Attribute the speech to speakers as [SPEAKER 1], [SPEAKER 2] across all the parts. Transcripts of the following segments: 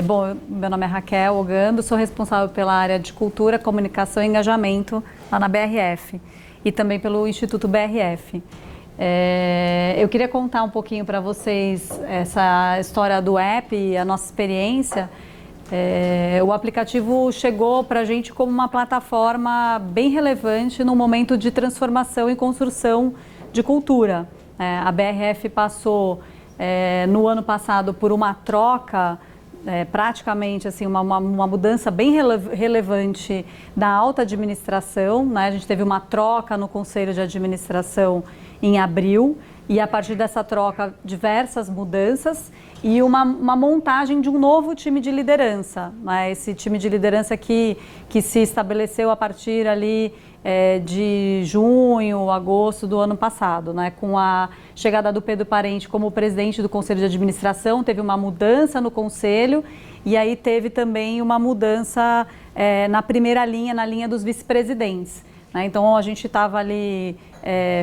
[SPEAKER 1] Bom, meu nome é Raquel Ogando, sou responsável pela área de Cultura, Comunicação e Engajamento lá na BRF e também pelo Instituto BRF. Eu queria contar um pouquinho para vocês essa história do app e a nossa experiência. O aplicativo chegou para a gente como uma plataforma bem relevante no momento de transformação e construção de cultura. A BRF passou no ano passado por uma troca, praticamente assim, uma mudança bem relevante da alta administração, né? A gente teve uma troca no Conselho de Administração em abril e a partir dessa troca diversas mudanças e uma montagem de um novo time de liderança, né? Esse time de liderança que se estabeleceu a partir ali de junho, agosto do ano passado, né? Com a chegada do Pedro Parente como presidente do Conselho de Administração, teve uma mudança no Conselho e aí teve também uma mudança na primeira linha, na linha dos vice-presidentes, né? Então a gente estava ali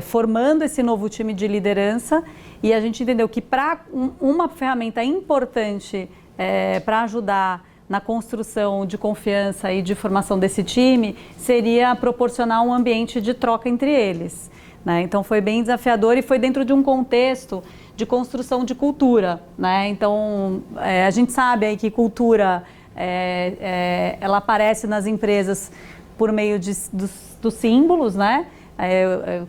[SPEAKER 1] formando esse novo time de liderança e a gente entendeu que para uma ferramenta importante para ajudar na construção de confiança e de formação desse time seria proporcionar um ambiente de troca entre eles, né? Então foi bem desafiador e foi dentro de um contexto de construção de cultura, né? Então a gente sabe aí que cultura ela aparece nas empresas por meio dos símbolos, né?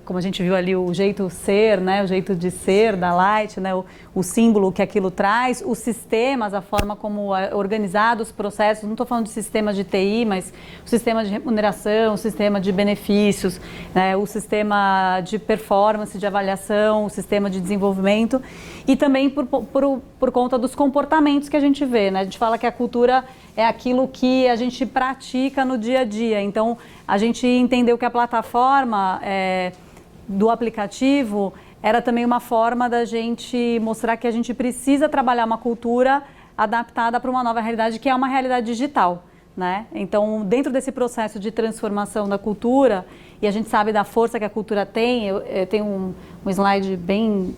[SPEAKER 1] Como a gente viu ali o jeito ser, né? O jeito de ser da Light, né? O símbolo que aquilo traz, os sistemas, a forma como é organizado os processos, não estou falando de sistemas de TI, mas o sistema de remuneração, o sistema de benefícios, né? O sistema de performance, de avaliação, o sistema de desenvolvimento e também por conta dos comportamentos que a gente vê, né? A gente fala que a cultura é aquilo que a gente pratica no dia a dia, então a gente entendeu que a plataforma do aplicativo era também uma forma da gente mostrar que a gente precisa trabalhar uma cultura adaptada para uma nova realidade, que é uma realidade digital, né? Então, dentro desse processo de transformação da cultura, e a gente sabe da força que a cultura tem, eu tenho um slide bem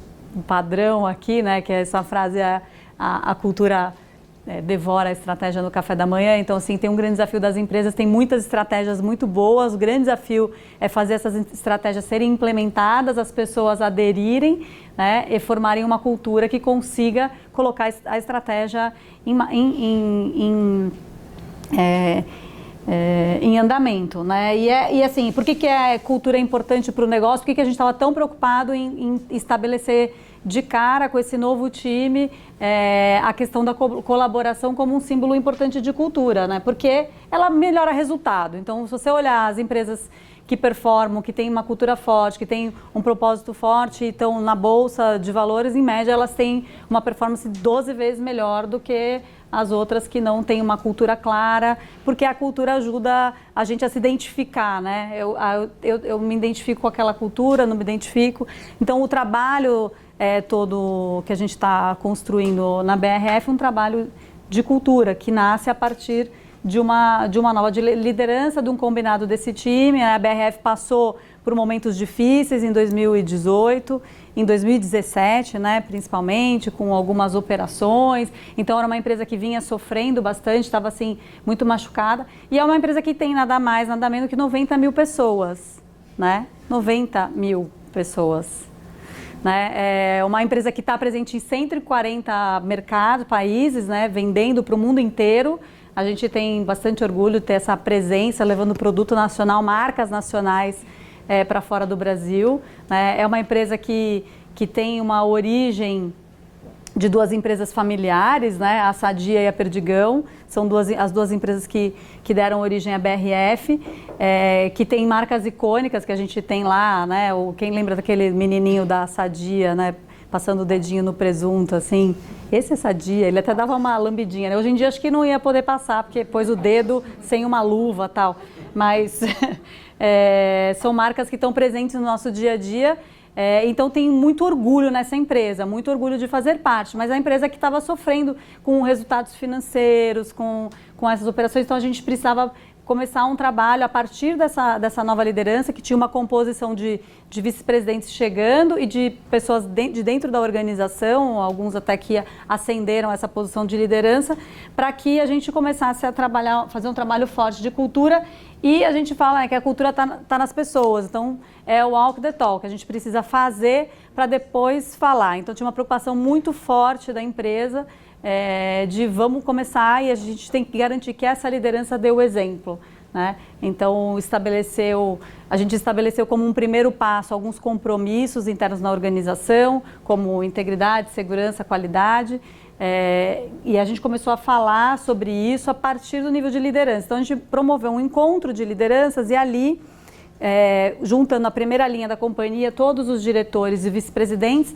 [SPEAKER 1] padrão aqui, né? Que é essa frase, a cultura devora a estratégia no café da manhã. Então, assim, tem um grande desafio das empresas, tem muitas estratégias muito boas, o grande desafio é fazer essas estratégias serem implementadas, as pessoas aderirem, né, e formarem uma cultura que consiga colocar a estratégia em andamento, né? E assim, por que a cultura é importante para o negócio? Por que a gente estava tão preocupado em estabelecer de cara com esse novo time a questão da colaboração como um símbolo importante de cultura, né? Porque ela melhora resultado. Então, se você olhar as empresas que performam, que têm uma cultura forte, que têm um propósito forte e estão na bolsa de valores, em média, elas têm uma performance 12 vezes melhor do que as outras que não têm uma cultura clara, porque a cultura ajuda a gente a se identificar, né? Eu me identifico com aquela cultura, não me identifico. Então, o trabalho todo que a gente está construindo na BRF é um trabalho de cultura, que nasce a partir de uma nova liderança, de um combinado desse time. A BRF passou por momentos difíceis em 2018, em 2017, né, principalmente, com algumas operações. Então, era uma empresa que vinha sofrendo bastante, estava assim, muito machucada. E é uma empresa que tem nada mais, nada menos que 90 mil pessoas, né? 90 mil pessoas. Né? É uma empresa que está presente em 140 mercados, países, né, vendendo para o mundo inteiro. A gente tem bastante orgulho de ter essa presença, levando produto nacional, marcas nacionais para fora do Brasil, né? É uma empresa que tem uma origem de duas empresas familiares, né? A Sadia e a Perdigão, são as duas empresas que deram origem à BRF, que tem marcas icônicas que a gente tem lá, né? Quem lembra daquele menininho da Sadia, né? Passando o dedinho no presunto, assim, esse é Sadia, ele até dava uma lambidinha, né? Hoje em dia acho que não ia poder passar, porque pôs o dedo sem uma luva e tal, mas são marcas que estão presentes no nosso dia a dia. Então tem muito orgulho nessa empresa, muito orgulho de fazer parte, mas a empresa que estava sofrendo com resultados financeiros, com essas operações, então a gente precisava começar um trabalho a partir dessa nova liderança, que tinha uma composição de vice-presidentes chegando e de pessoas de dentro da organização, alguns até que ascenderam essa posição de liderança, para que a gente começasse a trabalhar, fazer um trabalho forte de cultura. E a gente fala que a cultura está nas pessoas, então é o walk the talk, a gente precisa fazer para depois falar. Então tinha uma preocupação muito forte da empresa de vamos começar e a gente tem que garantir que essa liderança dê o exemplo, né? Então a gente estabeleceu como um primeiro passo alguns compromissos internos na organização, como integridade, segurança, qualidade. E a gente começou a falar sobre isso a partir do nível de liderança. Então a gente promoveu um encontro de lideranças e ali, juntando a primeira linha da companhia, todos os diretores e vice-presidentes,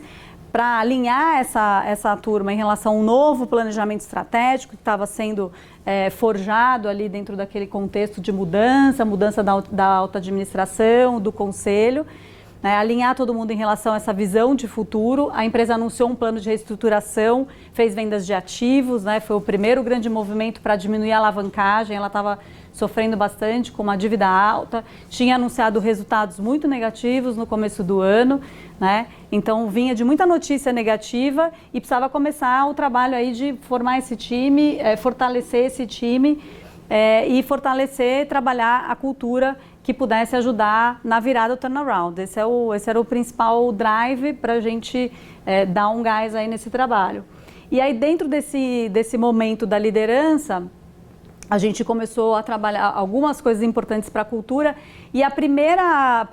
[SPEAKER 1] para alinhar essa turma em relação a um novo planejamento estratégico que estava sendo forjado ali dentro daquele contexto de mudança da alta administração, do conselho. Alinhar todo mundo em relação a essa visão de futuro. A empresa anunciou um plano de reestruturação, fez vendas de ativos, foi o primeiro grande movimento para diminuir a alavancagem. Ela estava sofrendo bastante com uma dívida alta, tinha anunciado resultados muito negativos no começo do ano, então vinha de muita notícia negativa e precisava começar o trabalho aí de formar esse time, fortalecer esse time e fortalecer, trabalhar a cultura que pudesse ajudar na virada do turnaround. Esse era o principal drive para a gente dar um gás aí nesse trabalho. E aí dentro desse momento da liderança, a gente começou a trabalhar algumas coisas importantes para a cultura e a primeira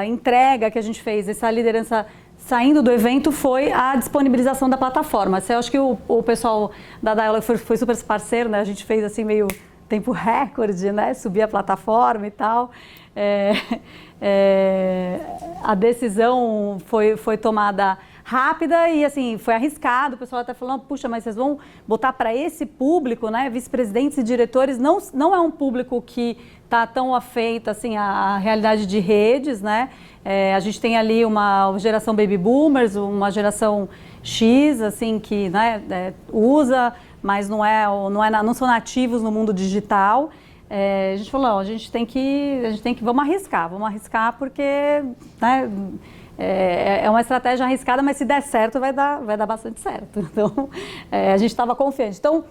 [SPEAKER 1] entrega que a gente fez, essa liderança saindo do evento, foi a disponibilização da plataforma. Eu acho que o pessoal da Dialog foi super parceiro, a gente fez assim meio tempo recorde, subir a plataforma e tal. A decisão foi tomada rápida e assim, foi arriscado. O pessoal até falou, puxa, mas vocês vão botar para esse público, vice-presidentes e diretores, não é um público que está tão afeito assim à realidade de redes, a gente tem ali uma geração baby boomers, uma geração X, assim, que usa, mas não são nativos no mundo digital. A gente falou, a gente tem que vamos arriscar porque é uma estratégia arriscada, mas se der certo vai dar bastante certo. Então a gente estava confiante. Então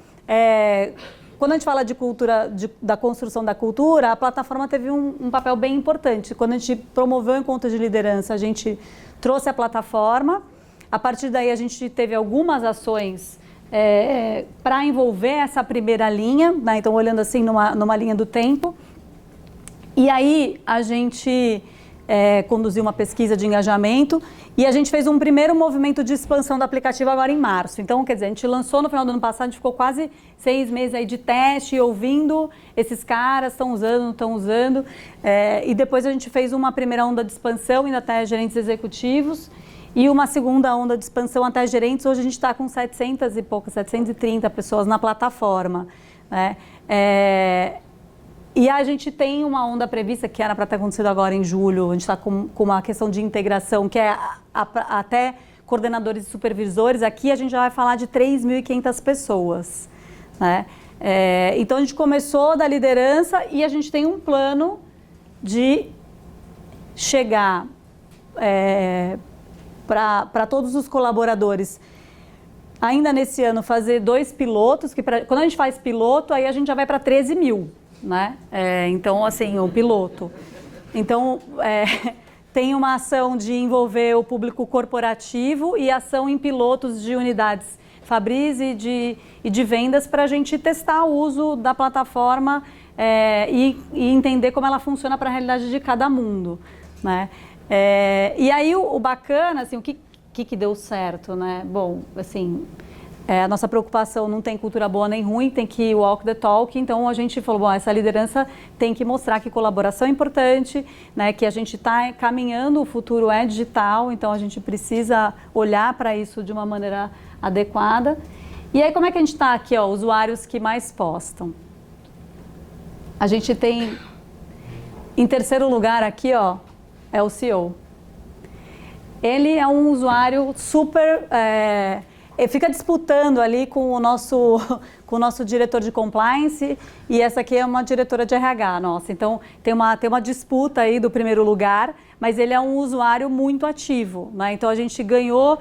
[SPEAKER 1] quando a gente fala de cultura, da construção da cultura, a plataforma teve um papel bem importante. Quando a gente promoveu o encontro de liderança, a gente trouxe a plataforma. A partir daí a gente teve algumas ações para envolver essa primeira linha, então olhando assim numa linha do tempo. E aí a gente conduziu uma pesquisa de engajamento e a gente fez um primeiro movimento de expansão do aplicativo agora em março. Então, quer dizer, a gente lançou no final do ano passado, a gente ficou quase 6 meses aí de teste, ouvindo esses caras, estão usando, não estão usando. E depois a gente fez uma primeira onda de expansão, indo até gerentes executivos, e uma segunda onda de expansão até gerentes. Hoje a gente está com 730 pessoas na plataforma. E a gente tem uma onda prevista, que era para ter acontecido agora em julho. A gente está com uma questão de integração, que é até coordenadores e supervisores. Aqui a gente já vai falar de 3.500 pessoas. Então a gente começou da liderança e a gente tem um plano de chegar para todos os colaboradores. Ainda nesse ano, fazer 2 pilotos, quando a gente faz piloto, aí a gente já vai para 13 mil. Então, assim, o piloto. Então, tem uma ação de envolver o público corporativo e ação em pilotos de unidades Fabris e de vendas para a gente testar o uso da plataforma e entender como ela funciona para a realidade de cada mundo. E aí, o bacana, assim, o que deu certo, Bom, assim... a nossa preocupação não tem cultura boa nem ruim, tem que walk the talk. Então a gente falou, bom, essa liderança tem que mostrar que colaboração é importante, que a gente está caminhando, o futuro é digital, então a gente precisa olhar para isso de uma maneira adequada. E aí como é que a gente está aqui, usuários que mais postam? A gente tem, em terceiro lugar aqui, é o CEO. Ele é um usuário super... fica disputando ali com o nosso, com o nosso diretor de compliance, e essa aqui é uma diretora de RH nossa. Então, tem uma disputa aí do primeiro lugar, mas ele é um usuário muito ativo, né? Então, a gente ganhou,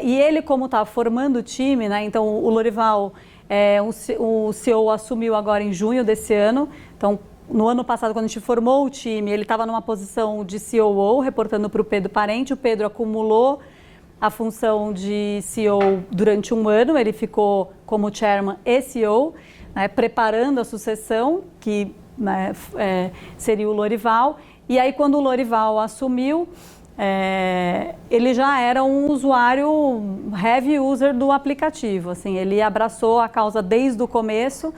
[SPEAKER 1] e ele, como está formando o time, né? Então, o Lorival, o CEO assumiu agora em junho desse ano. Então, no ano passado, quando a gente formou o time, ele estava numa posição de COO, reportando para o Pedro Parente. O Pedro acumulou a função de CEO durante um ano, ele ficou como chairman e CEO, né, preparando a sucessão, que né, seria o Lorival. E aí, quando o Lorival assumiu, ele já era um usuário heavy user do aplicativo. Assim, ele abraçou a causa desde o começo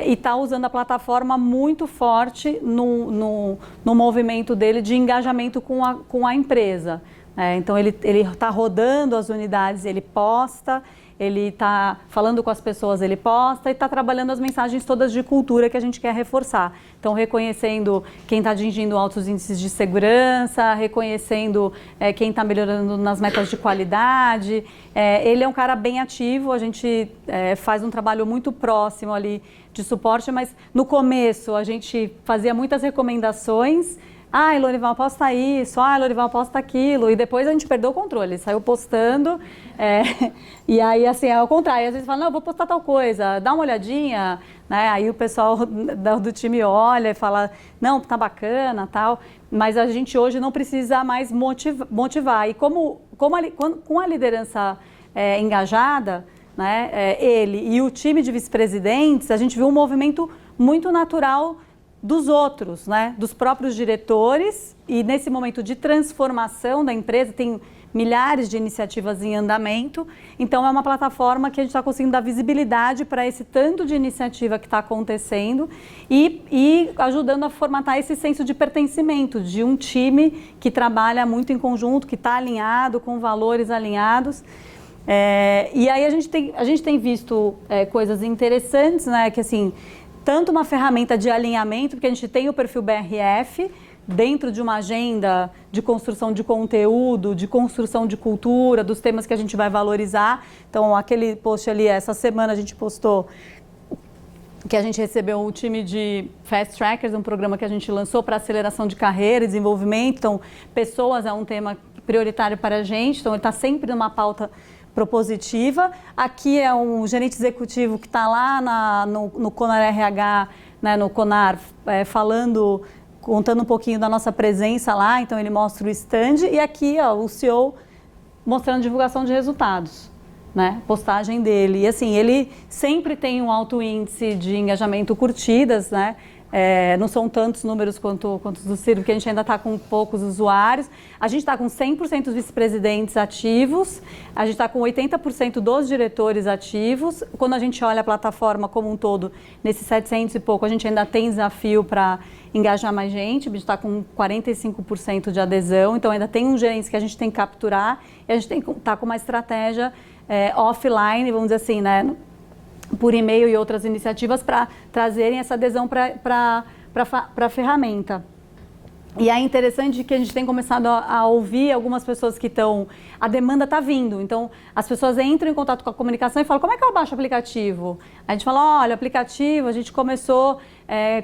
[SPEAKER 1] e está usando a plataforma muito forte no movimento dele de engajamento com a empresa. Então, ele está rodando as unidades, ele posta, ele está falando com as pessoas, ele posta e está trabalhando as mensagens todas de cultura que a gente quer reforçar. Então, reconhecendo quem está atingindo altos índices de segurança, reconhecendo quem está melhorando nas metas de qualidade. Ele é um cara bem ativo, a gente faz um trabalho muito próximo ali de suporte, mas no começo a gente fazia muitas recomendações. Lorival, posta isso, Lorival, posta aquilo, e depois a gente perdeu o controle, saiu postando, e aí assim, é ao contrário, às vezes fala, não, eu vou postar tal coisa, dá uma olhadinha, né? Aí o pessoal do time olha e fala, não, tá bacana, tal, mas a gente hoje não precisa mais motivar, e com a liderança engajada, né, ele e o time de vice-presidentes, a gente viu um movimento muito natural dos outros, né, dos próprios diretores, e nesse momento de transformação da empresa tem milhares de iniciativas em andamento, então é uma plataforma que a gente está conseguindo dar visibilidade para esse tanto de iniciativa que está acontecendo e ajudando a formatar esse senso de pertencimento de um time que trabalha muito em conjunto, que está alinhado, com valores alinhados. E aí a gente tem visto coisas interessantes, né, que assim, tanto uma ferramenta de alinhamento, porque a gente tem o perfil BRF, dentro de uma agenda de construção de conteúdo, de construção de cultura, dos temas que a gente vai valorizar. Então, aquele post ali, essa semana a gente postou que a gente recebeu o time de Fast Trackers, um programa que a gente lançou para aceleração de carreira e desenvolvimento. Então, pessoas é um tema prioritário para a gente, então ele está sempre numa pauta propositiva. Aqui é um gerente executivo que está lá no Conar RH, né, no Conar, contando um pouquinho da nossa presença lá, então ele mostra o stand, e aqui o CEO mostrando divulgação de resultados, né, postagem dele. E assim, ele sempre tem um alto índice de engajamento, curtidas, né, não são tantos números quanto do Ciro, porque a gente ainda está com poucos usuários. A gente está com 100% dos vice-presidentes ativos, a gente está com 80% dos diretores ativos. Quando a gente olha a plataforma como um todo, nesses 700 e pouco, a gente ainda tem desafio para engajar mais gente. A gente está com 45% de adesão, então ainda tem uns gerentes que a gente tem que capturar, e a gente tem que estar com uma estratégia offline, vamos dizer assim, né, por e-mail e outras iniciativas para trazerem essa adesão para a ferramenta. E é interessante que a gente tem começado a ouvir algumas pessoas que estão... A demanda está vindo, então as pessoas entram em contato com a comunicação e falam, como é que eu baixo o aplicativo? A gente fala, olha, o aplicativo, a gente começou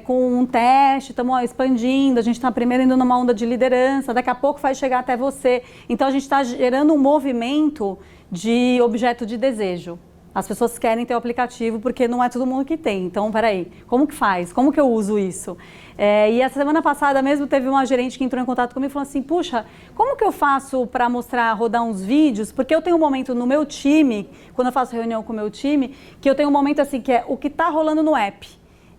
[SPEAKER 1] com um teste, estamos expandindo, a gente está primeiro indo numa onda de liderança, daqui a pouco vai chegar até você. Então a gente está gerando um movimento de objeto de desejo. As pessoas querem ter o aplicativo porque não é todo mundo que tem. Então, peraí, como que faz? Como que eu uso isso? E essa semana passada mesmo teve uma gerente que entrou em contato comigo e falou assim, puxa, como que eu faço para rodar uns vídeos? Porque eu tenho um momento no meu time, quando eu faço reunião com o meu time, que eu tenho um momento assim, que é o que está rolando no app.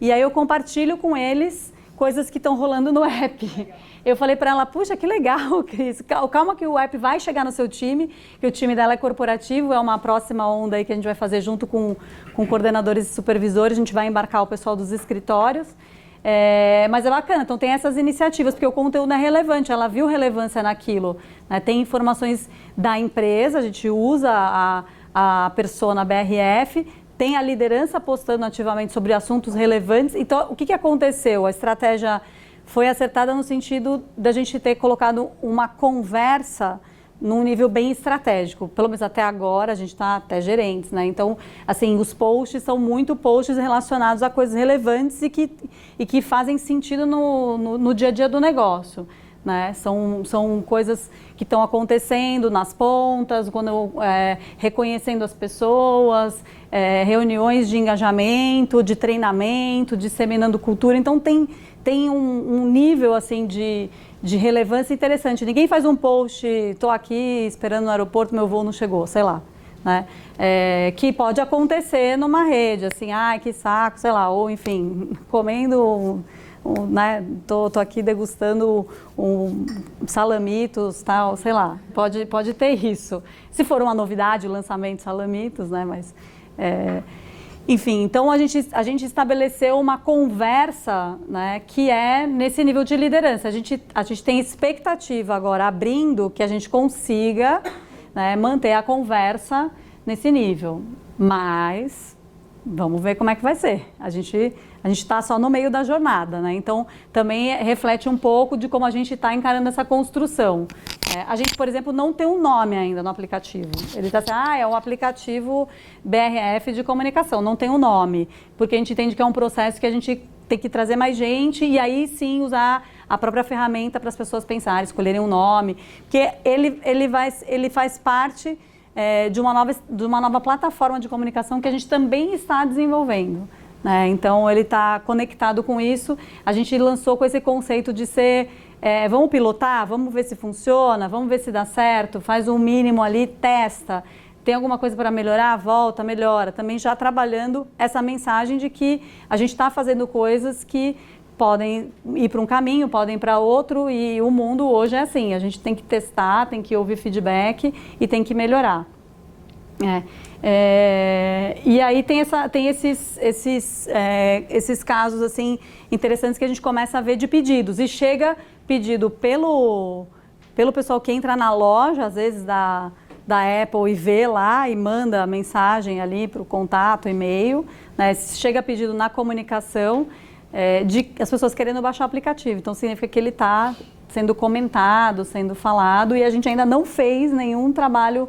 [SPEAKER 1] E aí eu compartilho com eles coisas que estão rolando no app. Eu falei para ela, puxa, que legal, Cris, calma que o app vai chegar no seu time, que o time dela é corporativo, é uma próxima onda aí que a gente vai fazer junto com coordenadores e supervisores, a gente vai embarcar o pessoal dos escritórios, mas é bacana, então tem essas iniciativas, porque o conteúdo é relevante, ela viu relevância naquilo, né? Tem informações da empresa, a gente usa a persona BRF, tem a liderança postando ativamente sobre assuntos relevantes. Então, o que aconteceu? A estratégia foi acertada no sentido da gente ter colocado uma conversa num nível bem estratégico, pelo menos até agora, a gente está até gerentes, né? Então, assim, os posts são muito posts relacionados a coisas relevantes e que fazem sentido no dia a dia do negócio, né? São coisas que estão acontecendo nas pontas, reconhecendo as pessoas, reuniões de engajamento, de treinamento, disseminando cultura. Então, tem um nível, assim, de relevância interessante. Ninguém faz um post, estou aqui esperando no aeroporto, meu voo não chegou, sei lá, né? Que pode acontecer numa rede, assim, ai, que saco, sei lá, ou enfim, comendo, né? Tô aqui degustando salamitos, tal, sei lá, pode ter isso. Se for uma novidade, o lançamento de salamitos, né? Mas enfim, então a gente estabeleceu uma conversa, né, que é nesse nível de liderança. A gente tem expectativa agora, abrindo, que a gente consiga, né, manter a conversa nesse nível. Mas vamos ver como é que vai ser. A gente está só no meio da jornada, né? Então também reflete um pouco de como a gente está encarando essa construção. A gente, por exemplo, não tem um nome ainda no aplicativo. Ele está assim, é um aplicativo BRF de comunicação, não tem um nome, porque a gente entende que é um processo que a gente tem que trazer mais gente e aí sim usar a própria ferramenta para as pessoas pensarem, escolherem um nome, porque ele faz parte de uma nova plataforma de comunicação que a gente também está desenvolvendo, né? Então ele está conectado com isso. A gente lançou com esse conceito de ser vamos pilotar, vamos ver se funciona, vamos ver se dá certo, faz um mínimo ali, testa, tem alguma coisa para melhorar, volta, melhora. Também já trabalhando essa mensagem de que a gente está fazendo coisas que podem ir para um caminho, podem ir para outro, e o mundo hoje é assim, a gente tem que testar, tem que ouvir feedback e tem que melhorar. E aí tem esses casos assim interessantes que a gente começa a ver de pedidos, e chega pedido pelo pessoal que entra na loja, às vezes da Apple, e vê lá e manda a mensagem ali para o contato, e-mail, né? Chega pedido na comunicação de as pessoas querendo baixar o aplicativo. Então significa que ele está sendo comentado, sendo falado, e a gente ainda não fez nenhum trabalho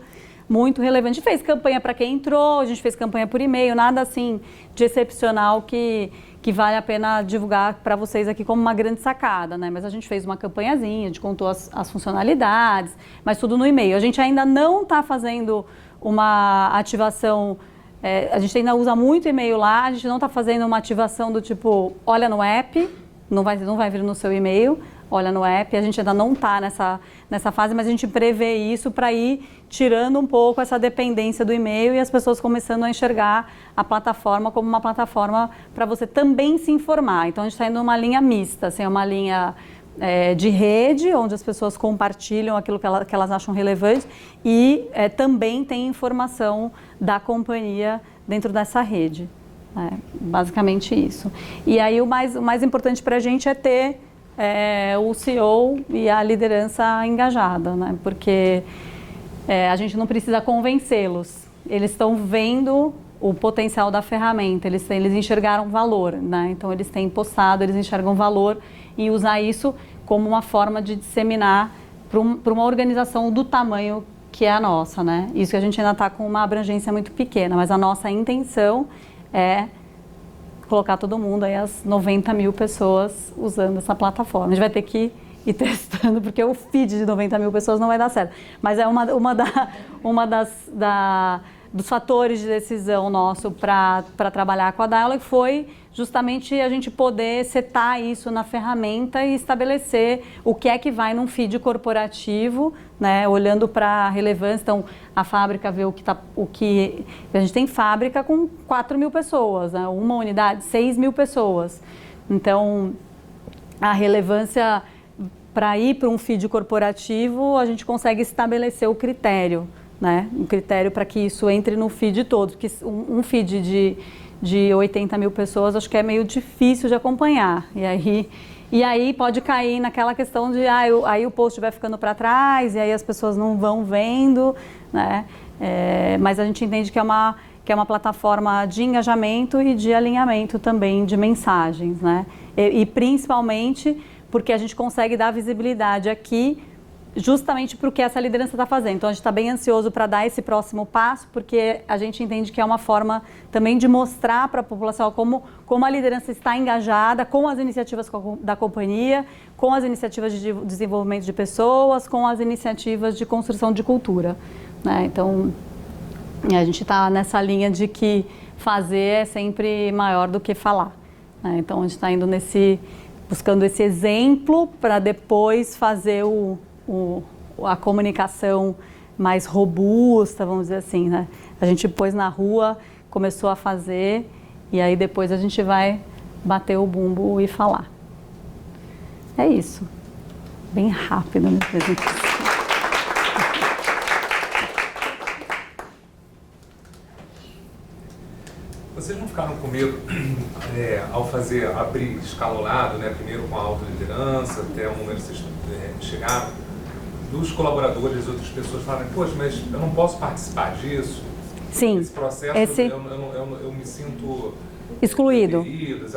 [SPEAKER 1] muito relevante. A gente fez campanha para quem entrou, a gente fez campanha por e-mail, nada assim de excepcional que vale a pena divulgar para vocês aqui como uma grande sacada, né? Mas a gente fez uma campanhazinha, a gente contou as funcionalidades, mas tudo no e-mail. A gente ainda não está fazendo uma ativação, a gente ainda usa muito e-mail lá, a gente não está fazendo uma ativação do tipo, olha no app, não vai vir no seu e-mail, olha no app. A gente ainda não está nessa fase, mas a gente prevê isso para ir tirando um pouco essa dependência do e-mail e as pessoas começando a enxergar a plataforma como uma plataforma para você também se informar. Então a gente está indo numa linha mista, assim, uma linha de rede, onde as pessoas compartilham aquilo que elas acham relevante, e também tem informação da companhia dentro dessa rede. Basicamente isso. E aí o mais importante para a gente é ter o CEO e a liderança engajada, né? Porque a gente não precisa convencê-los. Eles estão vendo o potencial da ferramenta, eles enxergaram valor, né? Então eles têm postado, eles enxergam valor em usar isso como uma forma de disseminar para uma organização do tamanho que é a nossa, né? Isso que a gente ainda está com uma abrangência muito pequena, mas a nossa intenção é colocar todo mundo, aí as 90 mil pessoas usando essa plataforma. A gente vai ter que ir testando, porque o feed de 90 mil pessoas não vai dar certo. Mas é dos fatores de decisão nosso para trabalhar com a Dialog foi justamente a gente poder setar isso na ferramenta e estabelecer o que é que vai num feed corporativo, né, olhando para a relevância. Então, a fábrica vê a gente tem fábrica com 4 mil pessoas, né, uma unidade, 6 mil pessoas. Então, a relevância para ir para um feed corporativo, a gente consegue estabelecer o critério, né? Um critério para que isso entre no feed todo, porque um feed de 80 mil pessoas acho que é meio difícil de acompanhar. E aí pode cair naquela questão de aí o post vai ficando para trás e aí as pessoas não vão vendo, né? Mas a gente entende que é uma plataforma de engajamento e de alinhamento também de mensagens, né? E principalmente porque a gente consegue dar visibilidade aqui justamente para o que essa liderança está fazendo. Então, a gente está bem ansioso para dar esse próximo passo, porque a gente entende que é uma forma também de mostrar para a população como a liderança está engajada com as iniciativas da companhia, com as iniciativas de desenvolvimento de pessoas, com as iniciativas de construção de cultura, né? Então, a gente está nessa linha de que fazer é sempre maior do que falar, né? Então, a gente está indo buscando esse exemplo para depois fazer a comunicação mais robusta, vamos dizer assim, né? A gente pôs na rua, começou a fazer, e aí depois a gente vai bater o bumbo e falar. É isso. Bem rápido, né?
[SPEAKER 2] Vocês não ficaram com medo ao abrir escalonado, né? Primeiro com a autoliderança, até o momento que vocês chegaram, dos colaboradores, outras pessoas falarem, poxa, mas eu não posso participar disso?
[SPEAKER 1] Sim.
[SPEAKER 2] Esse processo, eu me sinto
[SPEAKER 1] excluído.
[SPEAKER 2] Excluído.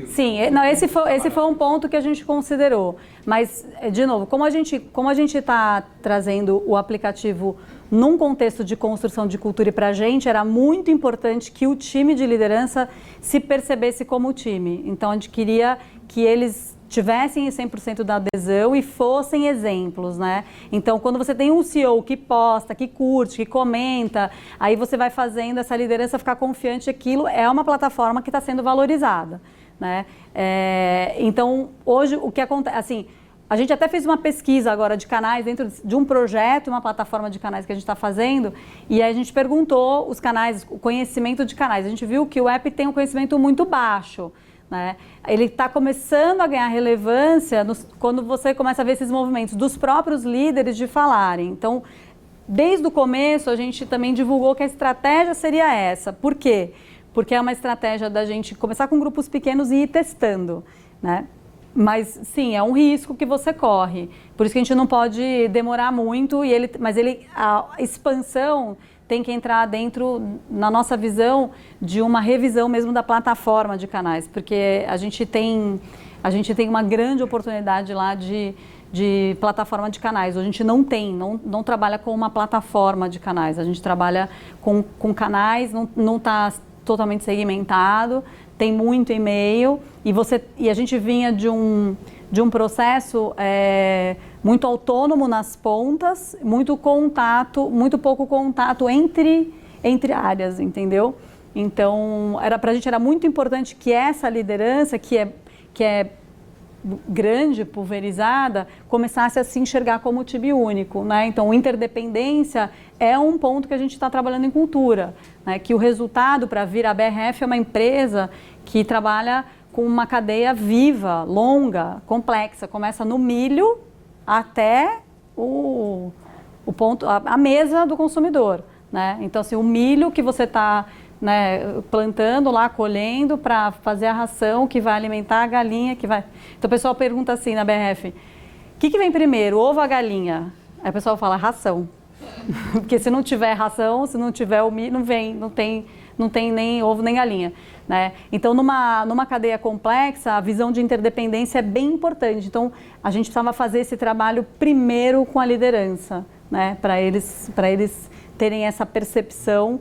[SPEAKER 1] Sim, não, esse foi um ponto que a gente considerou. Mas, de novo, como a gente está trazendo o aplicativo num contexto de construção de cultura, e para a gente era muito importante que o time de liderança se percebesse como time. Então, a gente queria que eles tivessem 100% da adesão e fossem exemplos, né? Então, quando você tem um CEO que posta, que curte, que comenta, aí você vai fazendo essa liderança ficar confiante que aquilo é uma plataforma que está sendo valorizada, né? Então, hoje, o que acontece, assim, a gente até fez uma pesquisa agora de canais dentro de um projeto, uma plataforma de canais que a gente está fazendo, e aí a gente perguntou os canais, o conhecimento de canais. A gente viu que o app tem um conhecimento muito baixo, né? Ele está começando a ganhar relevância quando você começa a ver esses movimentos dos próprios líderes de falarem. Então, desde o começo, a gente também divulgou que a estratégia seria essa. Por quê? Porque é uma estratégia da gente começar com grupos pequenos e ir testando, né? Mas, sim, é um risco que você corre. Por isso que a gente não pode demorar muito, mas a expansão tem que entrar dentro, na nossa visão, de uma revisão mesmo da plataforma de canais, porque a gente tem uma grande oportunidade lá de plataforma de canais. A gente não trabalha com uma plataforma de canais, a gente trabalha com canais, não está totalmente segmentado, tem muito e-mail, e a gente vinha de um processo muito autônomo nas pontas, muito pouco contato entre áreas, entendeu? Então, para a gente era muito importante que essa liderança, que é grande, pulverizada, começasse a se enxergar como time único, né? Então, interdependência é um ponto que a gente está trabalhando em cultura, né? Que o resultado para vir a BRF é uma empresa que trabalha com uma cadeia viva, longa, complexa, começa no milho até a mesa do consumidor, né? Então, assim, o milho que você está, né, plantando lá, colhendo para fazer a ração que vai alimentar a galinha que vai... Então o pessoal pergunta assim na BRF, o que vem primeiro, ovo ou a galinha? Aí o pessoal fala ração, porque se não tiver ração, se não tiver o milho, não tem nem ovo nem galinha, né? Então numa cadeia complexa, a visão de interdependência é bem importante. Então a gente precisava fazer esse trabalho primeiro com a liderança, né, para eles terem essa percepção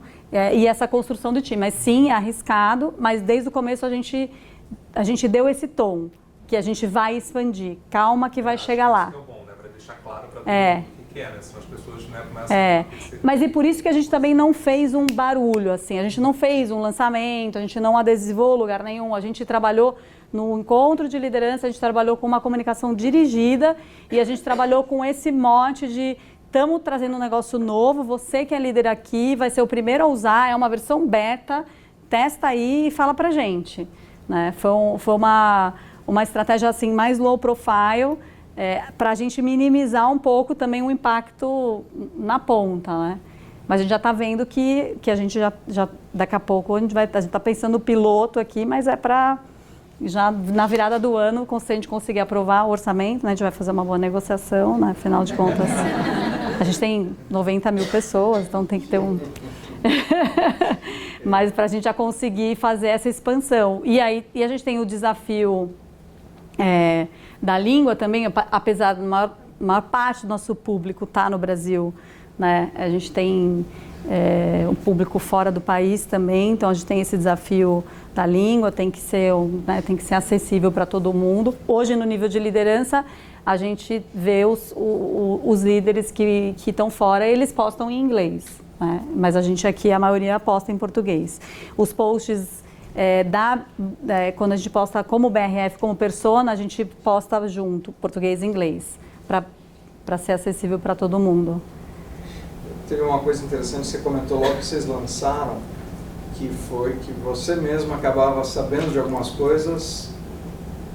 [SPEAKER 1] e essa construção do time. Mas sim, é arriscado, mas desde o começo a gente deu esse tom, que a gente vai expandir. Calma que vai chegar lá.
[SPEAKER 2] Isso é bom, né? Para deixar claro para todo mundo o que é, né? Senão as pessoas, né, começam a pensar.
[SPEAKER 1] Mas e por isso que a gente também não fez um barulho, assim. A gente não fez um lançamento, a gente não adesivou lugar nenhum. A gente trabalhou no encontro de liderança, a gente trabalhou com uma comunicação dirigida e a gente trabalhou com esse mote de... Estamos trazendo um negócio novo, você que é líder aqui vai ser o primeiro a usar, é uma versão beta, testa aí e fala pra gente, né? Foi uma estratégia assim mais low profile, para a gente minimizar um pouco também o impacto na ponta, né? Mas a gente já está vendo que a gente já daqui a pouco a gente está pensando no piloto aqui, mas é para já na virada do ano, se a gente conseguir aprovar o orçamento, né, a gente vai fazer uma boa negociação, né? Afinal de contas, a gente tem 90 mil pessoas, então tem que ter um... Mas para a gente já conseguir fazer essa expansão. E a gente tem o desafio da língua também, apesar do maior parte do nosso público está no Brasil, né? A gente tem um público fora do país também, então a gente tem esse desafio da língua, tem que ser acessível para todo mundo. Hoje, no nível de liderança, a gente vê os líderes que estão fora, eles postam em inglês, né? Mas a gente aqui, a maioria posta em português. Os posts, quando a gente posta como BRF, como persona, a gente posta junto, português e inglês, para ser acessível para todo mundo.
[SPEAKER 3] Teve uma coisa interessante, você comentou logo que vocês lançaram, que foi que você mesmo acabava sabendo de algumas coisas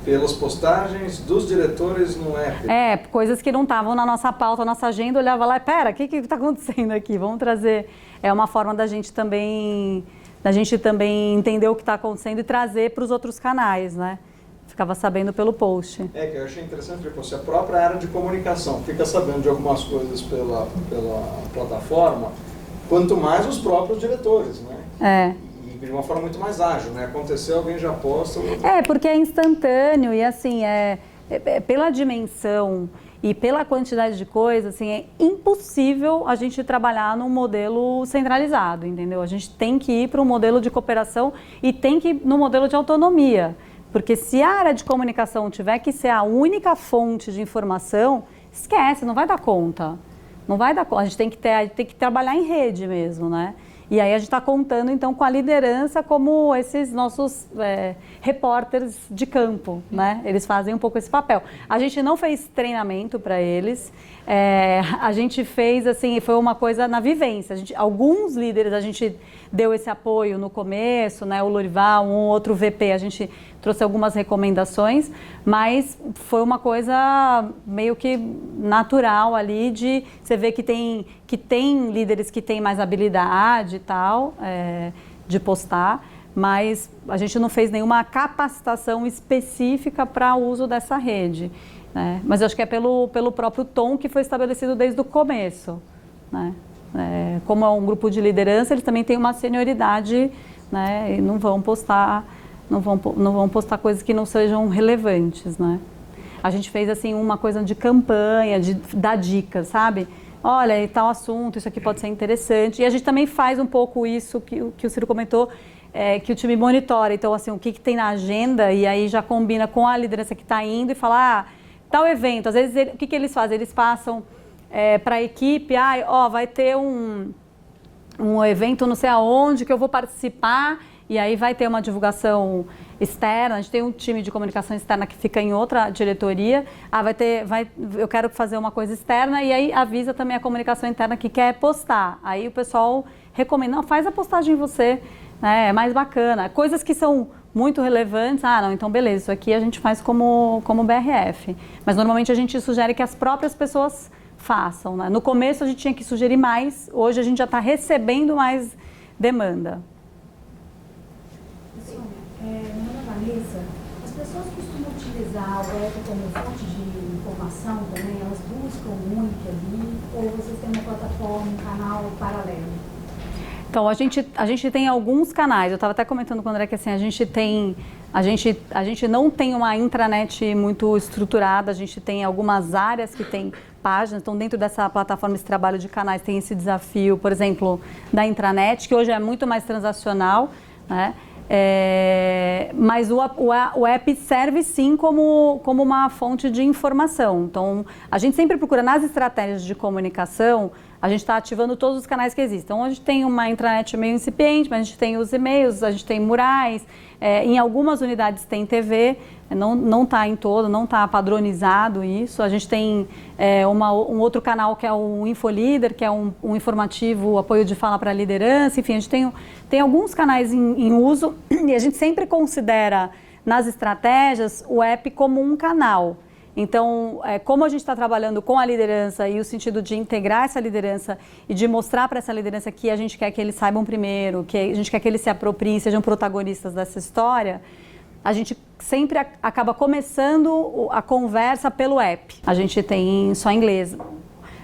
[SPEAKER 3] pelas postagens dos diretores no app.
[SPEAKER 1] Coisas que não estavam na nossa pauta, na nossa agenda, olhava lá, pera, o que está acontecendo aqui? Vamos trazer. É uma forma da gente também entender o que está acontecendo e trazer para os outros canais, né? Ficava sabendo pelo post.
[SPEAKER 3] Que eu achei interessante, porque você, a própria área de comunicação fica sabendo de algumas coisas pela plataforma, quanto mais os próprios diretores, né? E de uma forma muito mais ágil, né? Aconteceu, alguém já posta.
[SPEAKER 1] Porque é instantâneo e assim, pela dimensão e pela quantidade de coisas, assim, é impossível a gente trabalhar num modelo centralizado, entendeu? A gente tem que ir para um modelo de cooperação e tem que ir no modelo de autonomia. Porque se a área de comunicação tiver que ser a única fonte de informação, esquece, não vai dar conta. Não vai dar conta. A gente tem que trabalhar em rede mesmo, né? E aí a gente está contando, então, com a liderança como esses nossos repórteres de campo, né? Eles fazem um pouco esse papel. A gente não fez treinamento para eles, a gente fez, assim, foi uma coisa na vivência. Alguns líderes a gente deu esse apoio no começo, né? O Lorival, um outro VP, a gente trouxe algumas recomendações, mas foi uma coisa meio que natural ali de você ver que tem líderes que têm mais habilidade e tal, de postar, mas a gente não fez nenhuma capacitação específica para o uso dessa rede, né? Mas eu acho que é pelo próprio tom que foi estabelecido desde o começo, né? Como é um grupo de liderança, eles também têm uma senioridade, né? E não vão postar coisas que não sejam relevantes, né? A gente fez assim uma coisa de campanha, de dar dicas, sabe? Olha, e tal assunto, isso aqui pode ser interessante. E a gente também faz um pouco isso que o Ciro comentou, que o time monitora. Então, assim, o que tem na agenda e aí já combina com a liderança que está indo e fala, tal evento. Às vezes, o que eles fazem? Eles passam para a equipe, vai ter um evento não sei aonde que eu vou participar e aí vai ter uma divulgação externa. A gente tem um time de comunicação externa que fica em outra diretoria. Eu quero fazer uma coisa externa e aí avisa também a comunicação interna que quer postar. Aí o pessoal recomenda, não, faz a postagem você, né? É mais bacana. Coisas que são muito relevantes, então beleza, isso aqui a gente faz como BRF. Mas normalmente a gente sugere que as próprias pessoas façam, né? No começo a gente tinha que sugerir mais, hoje a gente já está recebendo mais demanda.
[SPEAKER 4] Meu nome é Vanessa. As pessoas costumam utilizar o web como fonte de informação também? Elas buscam muito ali? Ou vocês têm uma plataforma, um canal paralelo?
[SPEAKER 1] Então, a gente tem alguns canais. Eu estava até comentando com o André que assim, a gente não tem uma intranet muito estruturada, a gente tem algumas áreas que tem páginas. Então, dentro dessa plataforma, esse trabalho de canais tem esse desafio, por exemplo, da intranet, que hoje é muito mais transacional, né? Mas o app serve sim como uma fonte de informação. Então, a gente sempre procura nas estratégias de comunicação, a gente está ativando todos os canais que existem. Então, a gente tem uma intranet meio incipiente, mas a gente tem os e-mails, a gente tem murais, em algumas unidades tem TV, não está em todo, não está padronizado isso. A gente tem um outro canal que é o InfoLíder, que é um informativo, apoio de fala para a liderança. Enfim, a gente tem alguns canais em uso e a gente sempre considera nas estratégias o app como um canal. Então, como a gente está trabalhando com a liderança e o sentido de integrar essa liderança e de mostrar para essa liderança que a gente quer que eles saibam primeiro, que a gente quer que eles se apropriem, sejam protagonistas dessa história, a gente sempre acaba começando a conversa pelo app. A gente tem só inglês,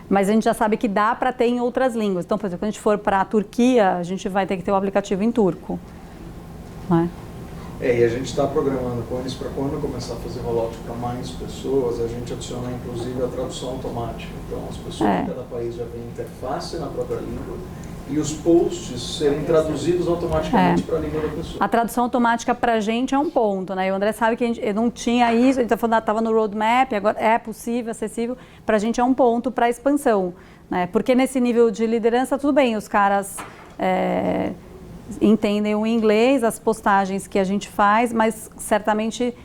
[SPEAKER 1] mas a gente já sabe que dá para ter em outras línguas. Então, por exemplo, quando a gente for para a Turquia, a gente vai ter que ter o aplicativo em turco, né?
[SPEAKER 3] E a gente está programando com eles para quando começar a fazer rollout para mais pessoas, a gente adicionar inclusive a tradução automática. Então as pessoas de cada país já veem interface na própria língua e os posts serem traduzidos automaticamente para a língua da pessoa.
[SPEAKER 1] A tradução automática para a gente é um ponto, né? E o André sabe que a gente não tinha isso, a gente estava no roadmap, agora é possível, acessível, para a gente é um ponto para a expansão, né? Porque nesse nível de liderança, tudo bem, os caras entendem o inglês, as postagens que a gente faz, mas certamente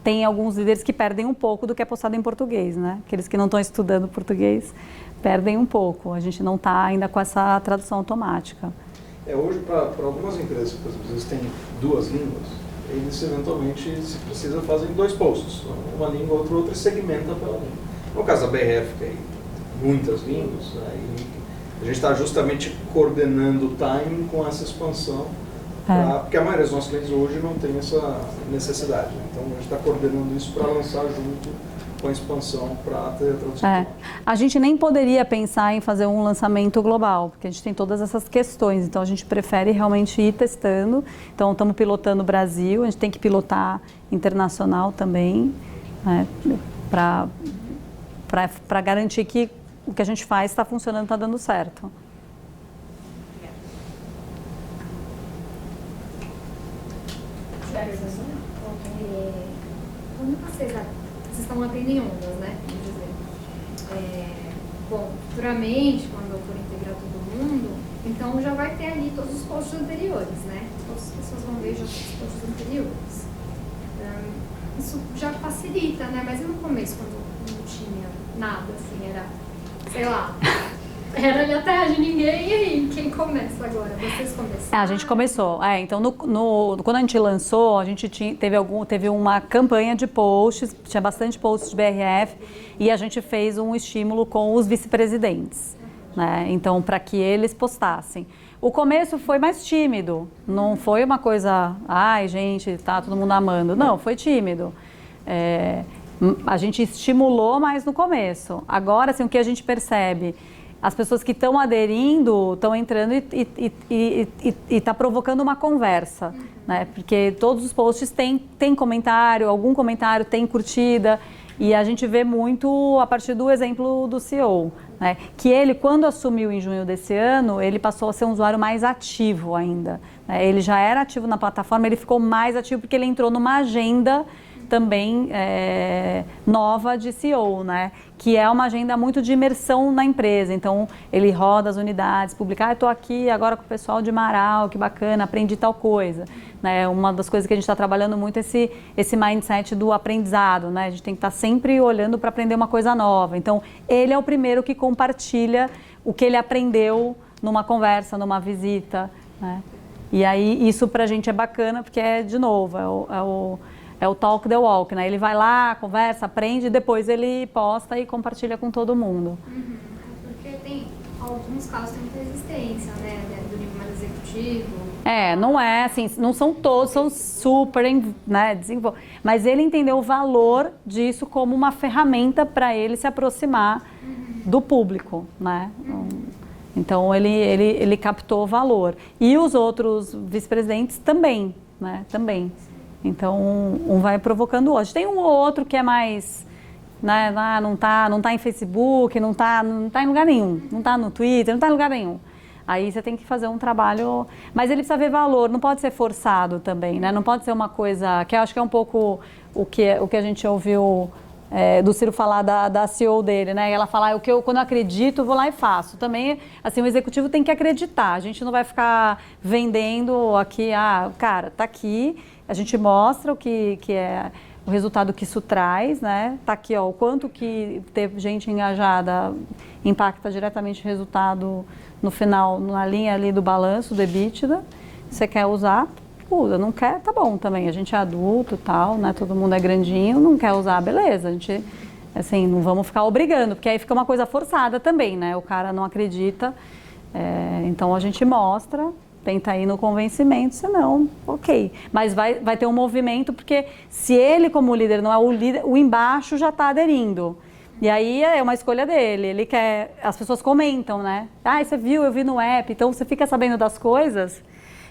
[SPEAKER 1] tem alguns líderes que perdem um pouco do que é postado em português, né? Aqueles que não estão estudando português perdem um pouco. A gente não está ainda com essa tradução automática.
[SPEAKER 3] Hoje, para algumas empresas que, por exemplo, eles têm duas línguas, eles eventualmente, se precisa, fazem 2 posts. Uma língua, outra e segmenta pela língua. No caso da BRF, que tem muitas línguas, né, e a gente está justamente coordenando o timing com essa expansão, porque a maioria dos nossos clientes hoje não tem essa necessidade. Né? Então, a gente está coordenando isso para lançar junto com a expansão para ter a tradução.
[SPEAKER 1] A gente nem poderia pensar em fazer um lançamento global, porque a gente tem todas essas questões, então a gente prefere realmente ir testando. Então estamos pilotando o Brasil, a gente tem que pilotar internacional também, né, para garantir que o que a gente faz está funcionando, está dando certo.
[SPEAKER 5] Quando vocês estão aprendendo em ondas, né? Vamos dizer. Bom, futuramente, quando eu for integrar todo mundo, então já vai ter ali todos os posts anteriores, né? Todas as pessoas vão ver já os posts anteriores. Isso já facilita, né? Mas e no começo, quando não tinha nada, assim, era, sei lá, era ali a terra de ninguém, e aí, quem começa agora? Vocês começaram?
[SPEAKER 1] A gente começou. Então, quando a gente lançou, a gente teve uma campanha de posts, tinha bastante posts de BRF, e a gente fez um estímulo com os vice-presidentes, né? Então, para que eles postassem. O começo foi mais tímido, não foi uma coisa, ai gente, tá todo mundo amando. Não, foi tímido. A gente estimulou mais no começo. Agora, assim, o que a gente percebe, as pessoas que estão aderindo estão entrando e está provocando uma conversa, né? Porque todos os posts têm comentário, algum comentário tem curtida, e a gente vê muito a partir do exemplo do CEO, né? Que ele, quando assumiu em junho desse ano, ele passou a ser um usuário mais ativo ainda, né? Ele já era ativo na plataforma, ele ficou mais ativo porque ele entrou numa agenda também nova de CEO, né? Que é uma agenda muito de imersão na empresa. Então, ele roda as unidades, publica, estou aqui agora com o pessoal de Marau, que bacana, aprendi tal coisa. Né? Uma das coisas que a gente está trabalhando muito é esse mindset do aprendizado, né? A gente tem que estar sempre olhando para aprender uma coisa nova. Então, ele é o primeiro que compartilha o que ele aprendeu numa conversa, numa visita, né? E aí, isso para a gente é bacana, porque de novo, é o talk the walk, né? Ele vai lá, conversa, aprende, e depois ele posta e compartilha com todo mundo.
[SPEAKER 5] Porque tem alguns casos tem muita resistência, né? Do nível mais executivo.
[SPEAKER 1] Não é assim, não são todos, são super, né, desenvolvidos. Mas ele entendeu o valor disso como uma ferramenta para ele se aproximar do público, né? Então ele captou o valor. E os outros vice-presidentes também, né? Também. Então, um vai provocando o outro. Tem um ou outro que é mais, né, não tá em Facebook, não tá em lugar nenhum, não tá no Twitter, não tá em lugar nenhum. Aí você tem que fazer um trabalho, mas ele precisa ver valor, não pode ser forçado também, né? Não pode ser uma coisa, que eu acho que é um pouco o que a gente ouviu do Ciro falar da CEO dele, né? E ela fala, quando eu acredito, eu vou lá e faço. Também, assim, o executivo tem que acreditar, a gente não vai ficar vendendo aqui, cara, tá aqui, a gente mostra o que é o resultado que isso traz, né? Tá aqui, o quanto que ter gente engajada impacta diretamente o resultado no final, na linha ali do balanço, do EBITDA. Você quer usar, usa, não quer, tá bom também. A gente é adulto e tal, né? Todo mundo é grandinho, não quer usar, beleza. A gente, assim, não vamos ficar obrigando, porque aí fica uma coisa forçada também, né? O cara não acredita, então a gente mostra, tenta ir no convencimento, senão, ok. Mas vai ter um movimento, porque se ele como líder não é o líder, o embaixo já está aderindo. E aí é uma escolha dele, ele quer, as pessoas comentam, né? Você viu, eu vi no app, então você fica sabendo das coisas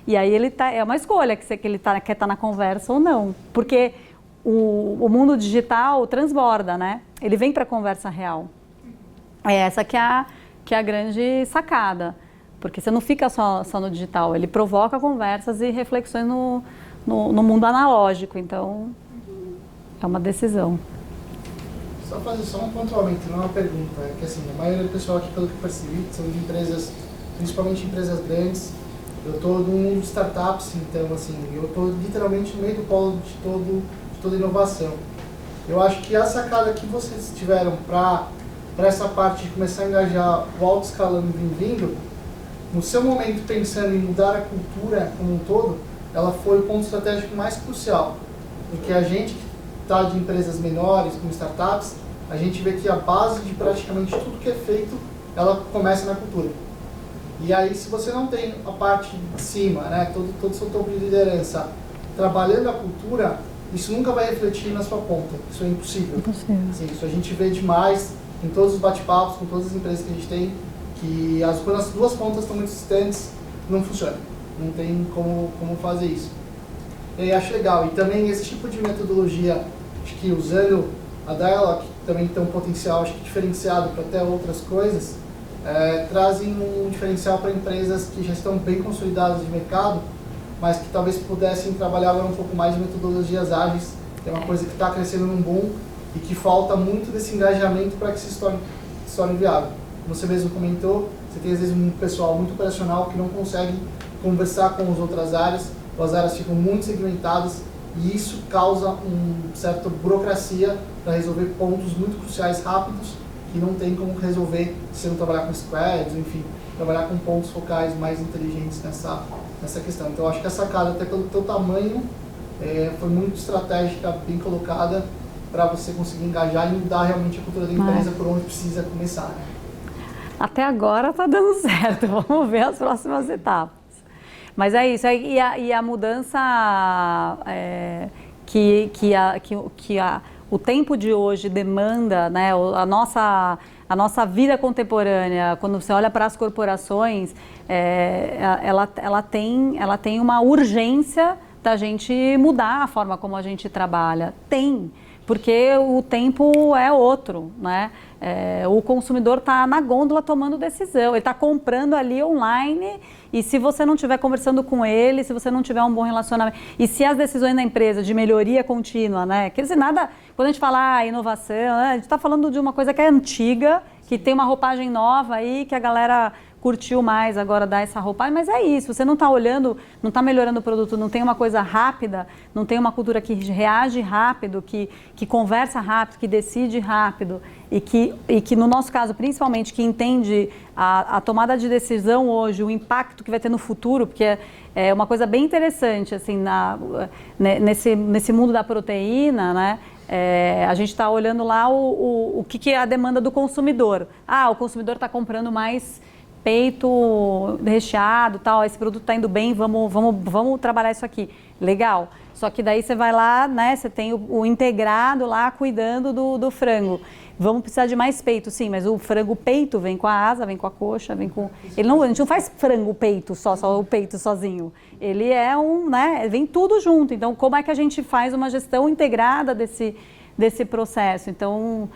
[SPEAKER 1] E aí é uma escolha que ele quer estar na conversa ou não. Porque o mundo digital transborda, né? Ele vem para a conversa real. É essa que é a grande sacada. Porque você não fica só no digital, ele provoca conversas e reflexões no mundo analógico. Então, é uma decisão.
[SPEAKER 6] Só fazer só um pontuamento, não é uma pergunta. É que assim, a maioria do pessoal aqui, pelo que eu percebi, são de empresas, principalmente empresas grandes. Eu estou no mundo de startups, então assim, eu estou literalmente no meio do polo de toda inovação. Eu acho que a sacada que vocês tiveram para essa parte de começar a engajar o alto escalando vindo, no seu momento pensando em mudar a cultura como um todo, ela foi o ponto estratégico mais crucial. Porque a gente que está de empresas menores, como startups, a gente vê que a base de praticamente tudo que é feito, ela começa na cultura. E aí, se você não tem a parte de cima, né, todo o seu topo de liderança, trabalhando a cultura, isso nunca vai refletir na sua ponta. Isso é impossível. Assim, isso a gente vê demais em todos os bate-papos, com todas as empresas que a gente tem, que quando as duas pontas estão muito distantes, não funciona. Não tem como fazer isso. E acho legal. E também esse tipo de metodologia, acho que usando a Dialog, que também tem um potencial acho que diferenciado para até outras coisas, trazem um diferencial para empresas que já estão bem consolidadas de mercado, mas que talvez pudessem trabalhar agora um pouco mais de metodologias ágeis, que é uma coisa que está crescendo num boom e que falta muito desse engajamento para que se torne viável. Como você mesmo comentou, você tem às vezes um pessoal muito operacional que não consegue conversar com as outras áreas, ou as áreas ficam muito segmentadas e isso causa uma certa burocracia para resolver pontos muito cruciais rápidos que não tem como resolver se não trabalhar com squads, enfim, trabalhar com pontos focais mais inteligentes nessa questão. Então, eu acho que a sacada, até pelo teu tamanho, foi muito estratégica, bem colocada, para você conseguir engajar e mudar realmente a cultura da empresa por onde precisa começar. Né?
[SPEAKER 1] Até agora está dando certo, vamos ver as próximas etapas. Mas é isso, e a mudança o tempo de hoje demanda, né, a nossa vida contemporânea, quando você olha para as corporações, ela tem uma urgência da gente mudar a forma como a gente trabalha. Tem, porque o tempo é outro, né? O consumidor está na gôndola tomando decisão, ele está comprando ali online e se você não estiver conversando com ele, se você não tiver um bom relacionamento, e se as decisões da empresa de melhoria contínua, né? Quer dizer, nada, quando a gente fala inovação, né? A gente está falando de uma coisa que é antiga, que tem uma roupagem nova aí, que a galera curtiu mais agora dar essa roupagem, mas é isso, você não está olhando, não está melhorando o produto, não tem uma coisa rápida, não tem uma cultura que reage rápido, que conversa rápido, que decide rápido e que no nosso caso, principalmente, que entende a tomada de decisão hoje, o impacto que vai ter no futuro, porque é uma coisa bem interessante, assim, nesse mundo da proteína, né? A gente está olhando lá o que é a demanda do consumidor. O consumidor está comprando mais peito recheado, tal, esse produto está indo bem, vamos trabalhar isso aqui. Legal. Só que daí você vai lá, né, você tem o integrado lá cuidando do frango. Vamos precisar de mais peito, sim, mas o frango peito vem com a asa, vem com a coxa, vem com... A gente não faz frango peito, só o peito sozinho. Ele é né, vem tudo junto. Então, como é que a gente faz uma gestão integrada desse processo? Então,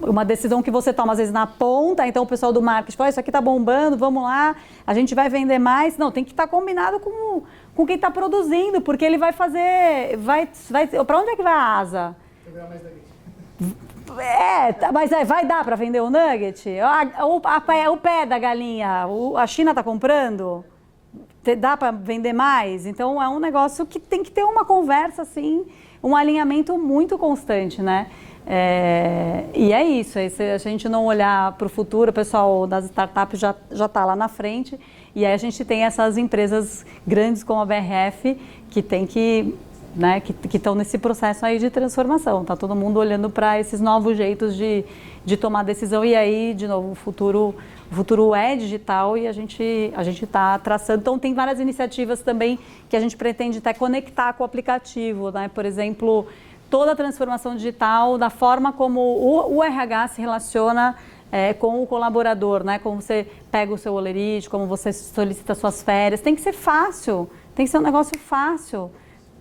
[SPEAKER 1] uma decisão que você toma às vezes na ponta, então o pessoal do marketing fala, isso aqui está bombando, vamos lá, a gente vai vender mais. Não, tem que estar combinado com quem está produzindo, porque ele vai fazer, para onde é que vai a asa? Mas vai dar para vender o nugget? O pé da galinha, a China está comprando? Dá para vender mais? Então é um negócio que tem que ter uma conversa assim, um alinhamento muito constante, né? E é isso, se a gente não olhar para o futuro, o pessoal das startups já está lá na frente, e aí a gente tem essas empresas grandes como a BRF que tem que estão nesse processo aí de transformação. Tá todo mundo olhando para esses novos jeitos de tomar decisão, e aí, de novo, o futuro é digital e a gente está traçando. Então, tem várias iniciativas também que a gente pretende até conectar com o aplicativo, né? Por exemplo, toda a transformação digital, da forma como o RH se relaciona com o colaborador, né? Como você pega o seu holerite, como você solicita suas férias. Tem que ser fácil, tem que ser um negócio fácil.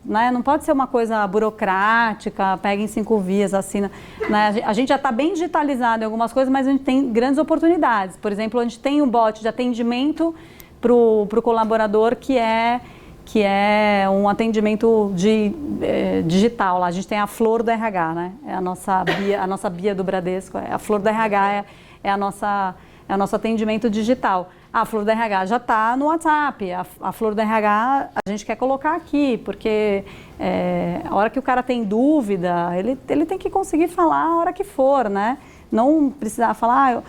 [SPEAKER 1] Né? Não pode ser uma coisa burocrática, pega em 5 vias, assina. Né? A gente já está bem digitalizado em algumas coisas, mas a gente tem grandes oportunidades. Por exemplo, a gente tem um bot de atendimento para o colaborador que é um atendimento digital. Lá. A gente tem a Flor do RH, né? É a nossa Bia do Bradesco. A Flor do RH é o nosso atendimento digital. A Flor do RH já está no WhatsApp, a Flor do RH a gente quer colocar aqui, porque a hora que o cara tem dúvida, ele tem que conseguir falar a hora que for, né? Não precisar falar,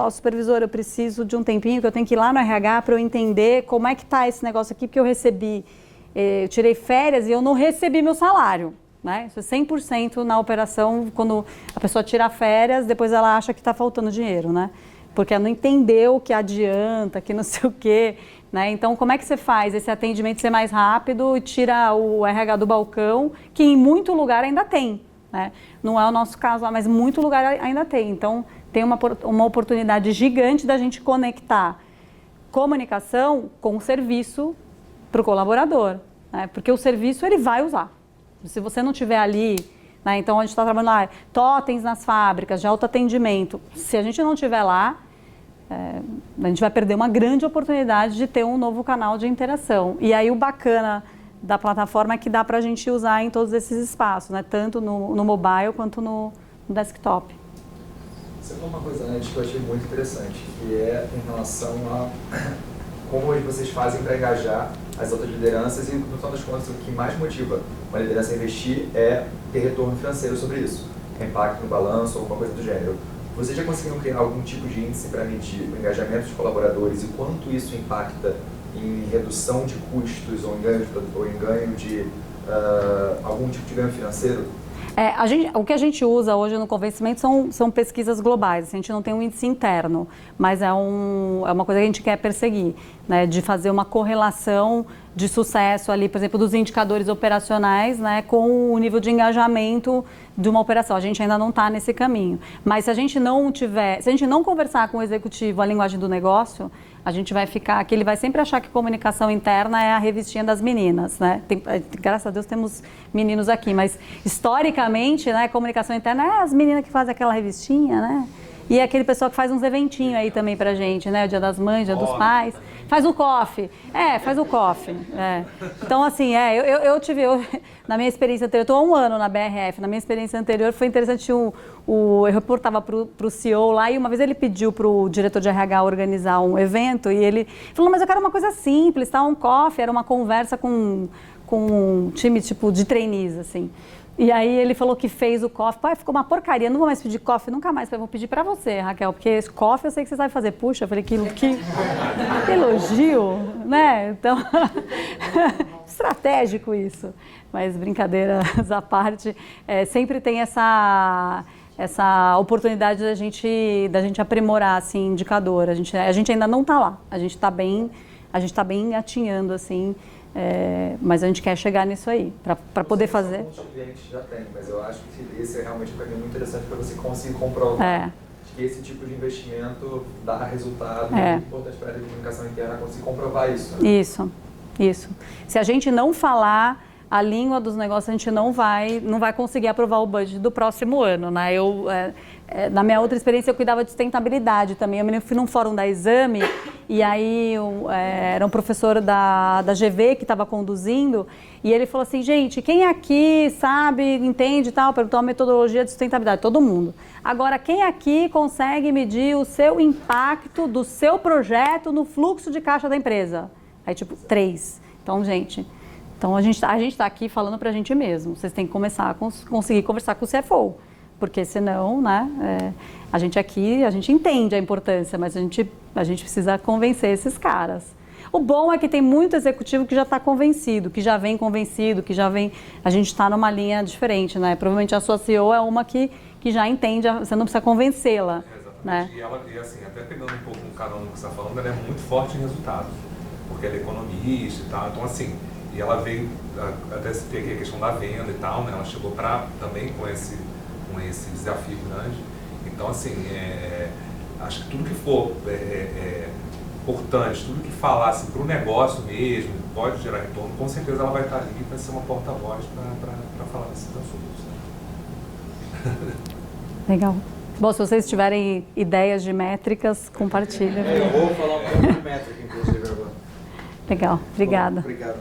[SPEAKER 1] supervisor, eu preciso de um tempinho que eu tenho que ir lá no RH para eu entender como é que está esse negócio aqui, porque eu tirei férias e eu não recebi meu salário. Né? Isso é 100% na operação, quando a pessoa tira férias, depois ela acha que está faltando dinheiro, né? Porque ela não entendeu que adianta, que não sei o quê, né? Então, como é que você faz esse atendimento ser mais rápido e tira o RH do balcão, que em muito lugar ainda tem, né? Não é o nosso caso lá, mas em muito lugar ainda tem. Então, tem uma oportunidade gigante da gente conectar comunicação com o serviço para o colaborador, né? Porque o serviço ele vai usar. Se você não tiver ali, né? Então a gente está trabalhando lá, totens nas fábricas, de autoatendimento. Se a gente não tiver lá, a gente vai perder uma grande oportunidade de ter um novo canal de interação. E aí o bacana da plataforma é que dá para a gente usar em todos esses espaços, né? Tanto no mobile quanto no desktop.
[SPEAKER 7] Você falou uma coisa antes que eu achei muito interessante, que é em relação a como vocês fazem para engajar as outras lideranças e, no final das contas, o que mais motiva uma liderança a investir é ter retorno financeiro sobre isso, impacto no balanço, alguma coisa do gênero. Vocês já conseguiram criar algum tipo de índice para medir o engajamento dos colaboradores e quanto isso impacta em redução de custos ou em ganho de algum tipo de ganho financeiro?
[SPEAKER 1] O que a gente usa hoje no convencimento são pesquisas globais. A gente não tem um índice interno, mas é uma coisa que a gente quer perseguir, né? De fazer uma correlação de sucesso ali, por exemplo, dos indicadores operacionais, né? Com o nível de engajamento de uma operação. A gente ainda não está nesse caminho. Mas se a gente não conversar com o executivo a linguagem do negócio, a gente vai ficar aqui, ele vai sempre achar que comunicação interna é a revistinha das meninas, né? Graças a Deus temos meninos aqui, mas historicamente, né, comunicação interna é as meninas que fazem aquela revistinha, né? E é aquele pessoal que faz uns eventinhos aí também pra gente, né? O Dia das Mães, Dia dos Pais. Faz o coffee. Faz o coffee. Então, assim, na minha experiência anterior, eu estou há 1 ano na BRF, na minha experiência anterior foi interessante, eu reportava pro CEO lá e uma vez ele pediu pro diretor de RH organizar um evento e ele falou, mas eu quero uma coisa simples, tá? Um coffee, era uma conversa com um time tipo de trainees, assim. E aí ele falou que fez o coffee, pai, ficou uma porcaria, não vou mais pedir coffee nunca mais, eu vou pedir pra você, Raquel, porque esse coffee eu sei que você sabe fazer. Puxa, eu falei, que elogio, né? Então, estratégico isso. Mas brincadeiras à parte, sempre tem essa oportunidade da gente aprimorar, assim, indicador. A gente ainda não está lá, a gente está bem engatinhando, assim, mas a gente quer chegar nisso aí, para poder fazer.
[SPEAKER 7] Muitos clientes já têm, mas eu acho que esse é realmente um caminho muito interessante para você conseguir comprovar que esse tipo de investimento dá resultado. É muito importante para a área de comunicação interna conseguir comprovar isso. Né?
[SPEAKER 1] Isso. Se a gente não falar a língua dos negócios, a gente não vai conseguir aprovar o budget do próximo ano, né? Na minha outra experiência, eu cuidava de sustentabilidade também. Eu fui num fórum da Exame e aí era um professor da GV que estava conduzindo e ele falou assim, gente, quem aqui sabe, entende e tal, perguntou a metodologia de sustentabilidade? Todo mundo. Agora, quem aqui consegue medir o seu impacto do seu projeto no fluxo de caixa da empresa? Aí, 3. Então, gente... Então, a gente está aqui falando para a gente mesmo. Vocês têm que começar a conseguir conversar com o CFO, porque senão, né, a gente entende a importância, mas a gente precisa convencer esses caras. O bom é que tem muito executivo que já está convencido, que já vem convencido, a gente está numa linha diferente, né? Provavelmente a sua CEO é uma que já entende, você não precisa convencê-la.
[SPEAKER 2] Exatamente.
[SPEAKER 1] Né?
[SPEAKER 2] E assim, até pegando um pouco no canal que você está falando, ela é muito forte em resultados, porque ela é economista e tal, então assim... E ela veio, até ter aqui a questão da venda e tal, né? Ela chegou também com esse desafio grande. Então, assim, acho que tudo que for importante, tudo que falasse para o negócio mesmo, pode gerar retorno, com certeza ela vai estar ali para ser uma porta-voz para falar desses assuntos.
[SPEAKER 1] Legal. Bom, se vocês tiverem ideias de métricas, compartilhem.
[SPEAKER 3] Eu vou falar um pouco de métrica, inclusive, agora.
[SPEAKER 1] Legal, obrigada.
[SPEAKER 3] Bom, obrigado.